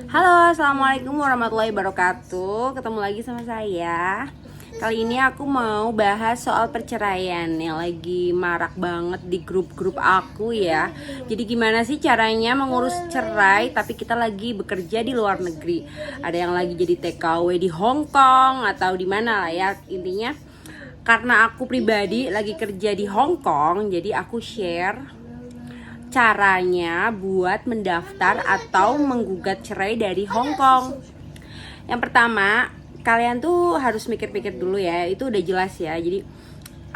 Halo, assalamualaikum warahmatullahi wabarakatuh. Ketemu lagi sama saya. Kali ini aku mau bahas soal perceraian yang lagi marak banget di grup-grup aku ya. Jadi gimana sih caranya mengurus cerai tapi kita lagi bekerja di luar negeri? Ada yang lagi jadi TKW di Hong Kong atau di mana lah ya, intinya. Karena aku pribadi lagi kerja di Hong Kong, jadi aku share caranya buat mendaftar atau menggugat cerai dari Hong Kong. Yang pertama, kalian tuh harus mikir-mikir dulu ya, itu udah jelas ya. Jadi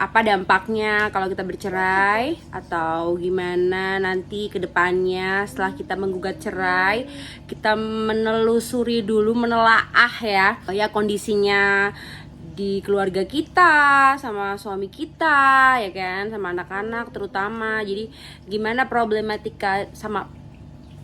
apa dampaknya kalau kita bercerai atau gimana nanti ke depannya setelah kita menggugat cerai. Kita menelusuri dulu, menelaah ya kondisinya di keluarga kita, sama suami kita, ya kan, sama anak-anak terutama. Jadi gimana problematika sama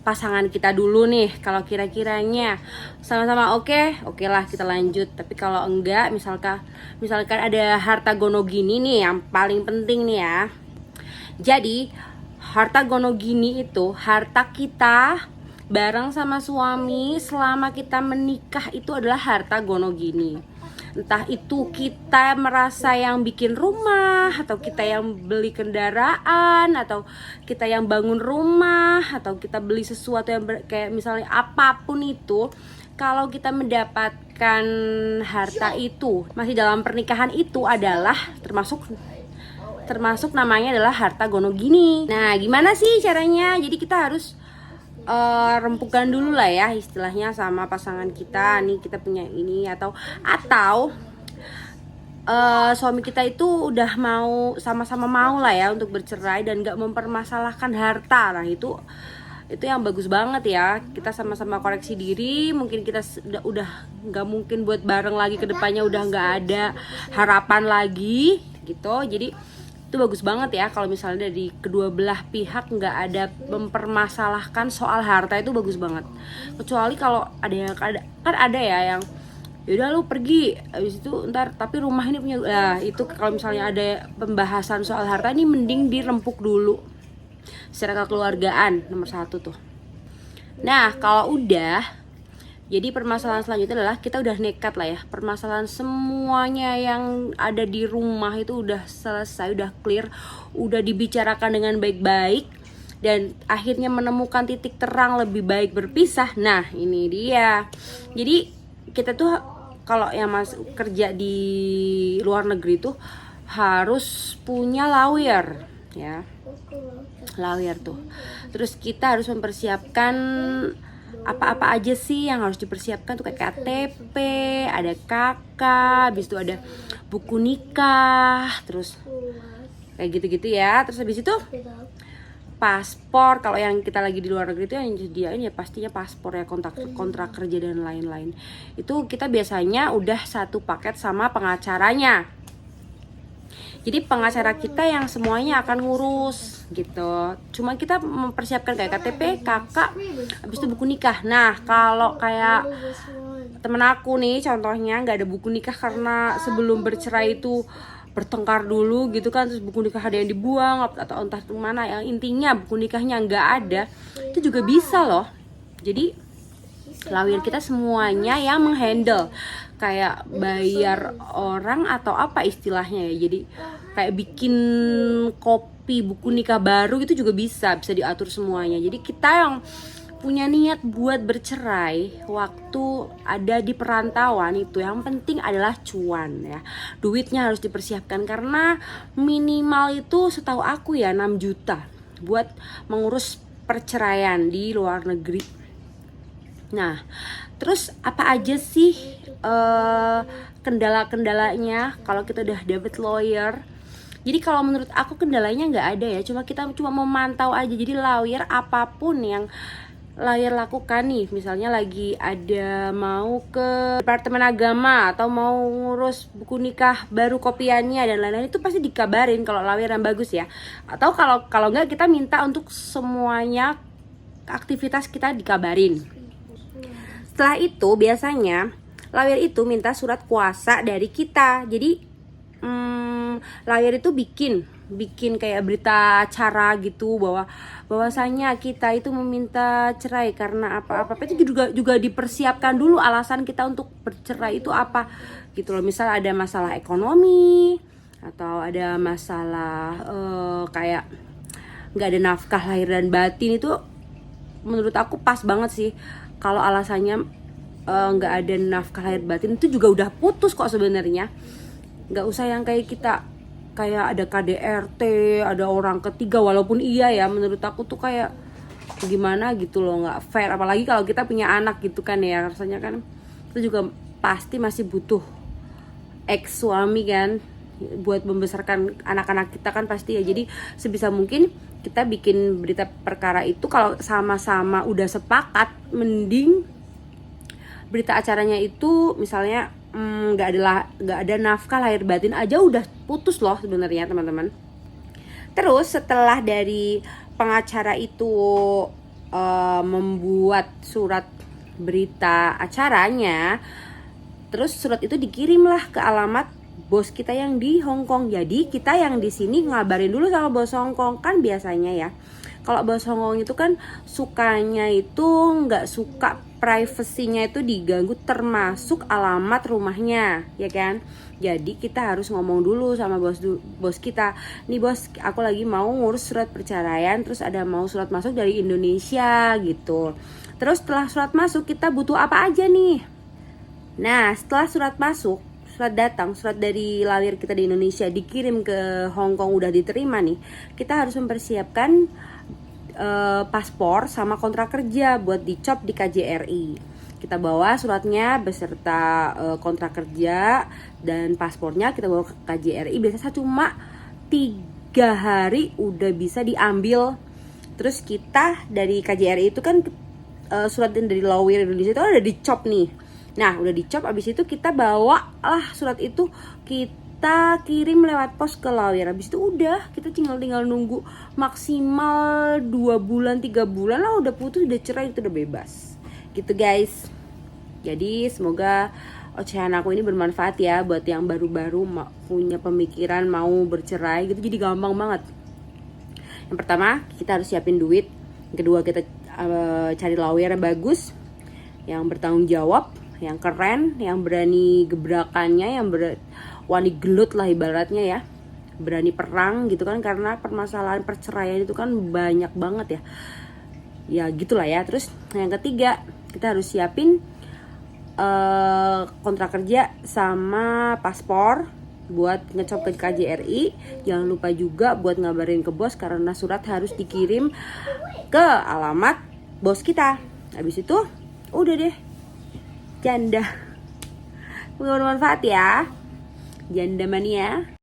pasangan kita dulu nih. Kalau kira-kiranya sama-sama oke lah kita lanjut. Tapi kalau enggak, misalkan ada harta gono gini nih yang paling penting nih ya. Jadi harta gono gini itu harta kita bareng sama suami selama kita menikah, itu adalah harta gono gini. Entah itu kita merasa yang bikin rumah, atau kita yang beli kendaraan, atau kita yang bangun rumah, atau kita beli sesuatu yang kayak misalnya apapun itu. Kalau kita mendapatkan harta itu masih dalam pernikahan, itu adalah termasuk namanya adalah harta gono gini. Nah, gimana sih caranya? Jadi kita harus rempukan dulu lah ya istilahnya sama pasangan kita. Nih kita punya ini, atau suami kita itu udah mau, sama-sama mau lah ya untuk bercerai dan gak mempermasalahkan harta. Nah itu yang bagus banget ya. Kita sama-sama koreksi diri. Mungkin kita udah gak mungkin buat bareng lagi ke depannya, udah gak ada harapan lagi gitu. Jadi itu bagus banget ya kalau misalnya dari kedua belah pihak nggak ada mempermasalahkan soal harta. Itu bagus banget. Kecuali kalau ada ya yang yaudah lu pergi, habis itu ntar tapi rumah ini punya. Nah itu kalau misalnya ada pembahasan soal harta, ini mending dirempuk dulu secara kekeluargaan, nomor 1 tuh. Nah kalau udah, jadi permasalahan selanjutnya adalah kita udah nekat lah ya. Permasalahan semuanya yang ada di rumah itu udah selesai, udah clear, udah dibicarakan dengan baik-baik, dan akhirnya menemukan titik terang lebih baik berpisah. Nah ini dia. Jadi kita tuh kalau yang kerja di luar negeri tuh harus punya lawyer ya. Lawyer tuh. Terus kita harus mempersiapkan apa-apa aja sih yang harus dipersiapkan tuh, kayak KTP, ada KK, habis itu ada buku nikah, terus kayak gitu-gitu ya. Terus habis itu paspor. Kalau yang kita lagi di luar negeri itu yang disediain ya pastinya paspor ya, kontrak kerja dan lain-lain. Itu kita biasanya udah satu paket sama pengacaranya. Jadi pengacara kita yang semuanya akan ngurus gitu. Cuma kita mempersiapkan kayak KTP, KK, habis itu buku nikah. Nah kalau kayak temen aku nih contohnya nggak ada buku nikah karena sebelum bercerai itu bertengkar dulu gitu kan, terus buku nikah ada yang dibuang atau entah kemana, yang intinya buku nikahnya nggak ada, itu juga bisa loh. Jadi lawyer kita semuanya yang menghandle, kayak bayar orang atau apa istilahnya ya. Jadi kayak bikin kopi buku nikah baru itu juga bisa diatur semuanya. Jadi kita yang punya niat buat bercerai waktu ada di perantauan, itu yang penting adalah cuan ya. Duitnya harus dipersiapkan, karena minimal itu setahu aku ya 6 juta buat mengurus perceraian di luar negeri. Nah terus apa aja sih kendala-kendalanya kalau kita udah dapet lawyer? Jadi kalau menurut aku kendalanya nggak ada ya, kita cuma memantau aja. Jadi lawyer, apapun yang lawyer lakukan nih, misalnya lagi ada mau ke Departemen Agama atau mau ngurus buku nikah baru kopiannya dan lain-lain, itu pasti dikabarin kalau lawyer yang bagus ya. Atau kalau nggak, kita minta untuk semuanya aktivitas kita dikabarin. Setelah itu biasanya lawyer itu minta surat kuasa dari kita. Jadi lawyer itu bikin bikin kayak berita acara gitu bahwasanya kita itu meminta cerai karena apa itu juga dipersiapkan dulu alasan kita untuk bercerai itu apa gitu loh. Misal ada masalah ekonomi atau ada masalah kayak nggak ada nafkah lahir dan batin, itu menurut aku pas banget sih kalau alasannya nggak ada nafkah lahir batin, itu juga udah putus kok sebenarnya. Nggak usah yang kayak kita kayak ada KDRT, ada orang ketiga, walaupun iya ya menurut aku tuh kayak gimana gitu loh, nggak fair. Apalagi kalau kita punya anak gitu kan ya, rasanya kan itu juga pasti masih butuh ex suami kan buat membesarkan anak-anak kita kan pasti ya. Jadi sebisa mungkin kita bikin berita perkara itu kalau sama-sama udah sepakat, mending berita acaranya itu misalnya nggak ada nafkah lahir batin aja udah putus loh sebenarnya teman-teman. Terus setelah dari pengacara itu membuat surat berita acaranya, terus surat itu dikirimlah ke alamat bos kita yang di Hong Kong. Jadi kita yang di sini ngabarin dulu sama bos Hong Kong kan biasanya ya. Kalau bos Hong Kong itu kan sukanya itu nggak suka privasinya itu diganggu, termasuk alamat rumahnya, ya kan? Jadi kita harus ngomong dulu sama bos kita. Nih bos, aku lagi mau ngurus surat perceraian, terus ada mau surat masuk dari Indonesia gitu. Terus setelah surat masuk kita butuh apa aja nih? Nah, setelah surat masuk, surat datang, surat dari lawyer kita di Indonesia dikirim ke Hong Kong udah diterima nih, kita harus mempersiapkan paspor sama kontrak kerja buat dicop di KJRI. Kita bawa suratnya beserta kontrak kerja dan paspornya, kita bawa ke KJRI. Biasanya cuma 3 hari udah bisa diambil. Terus kita dari KJRI itu kan surat dari lawyer Indonesia itu udah dicop nih. Nah udah dicop, abis itu kita bawa lah surat itu, kita kirim lewat pos ke lawyer. Abis itu udah kita tinggal nunggu maksimal 2 bulan 3 bulan lah udah putus, udah cerai, itu udah bebas gitu guys. Jadi semoga ocehan aku ini bermanfaat ya buat yang baru-baru punya pemikiran mau bercerai gitu. Jadi gampang banget. Yang pertama kita harus siapin duit. Yang kedua kita cari lawyer yang bagus, yang bertanggung jawab, yang keren, yang berani gebrakannya, yang wani gelut lah ibaratnya ya, berani perang gitu kan, karena permasalahan perceraian itu kan banyak banget ya gitulah ya. Terus yang ketiga kita harus siapin kontrak kerja sama paspor buat ngecop ke KJRI. Jangan lupa juga buat ngabarin ke bos karena surat harus dikirim ke alamat bos kita. Habis itu udah deh, janda. Bermanfaat ya, janda mania.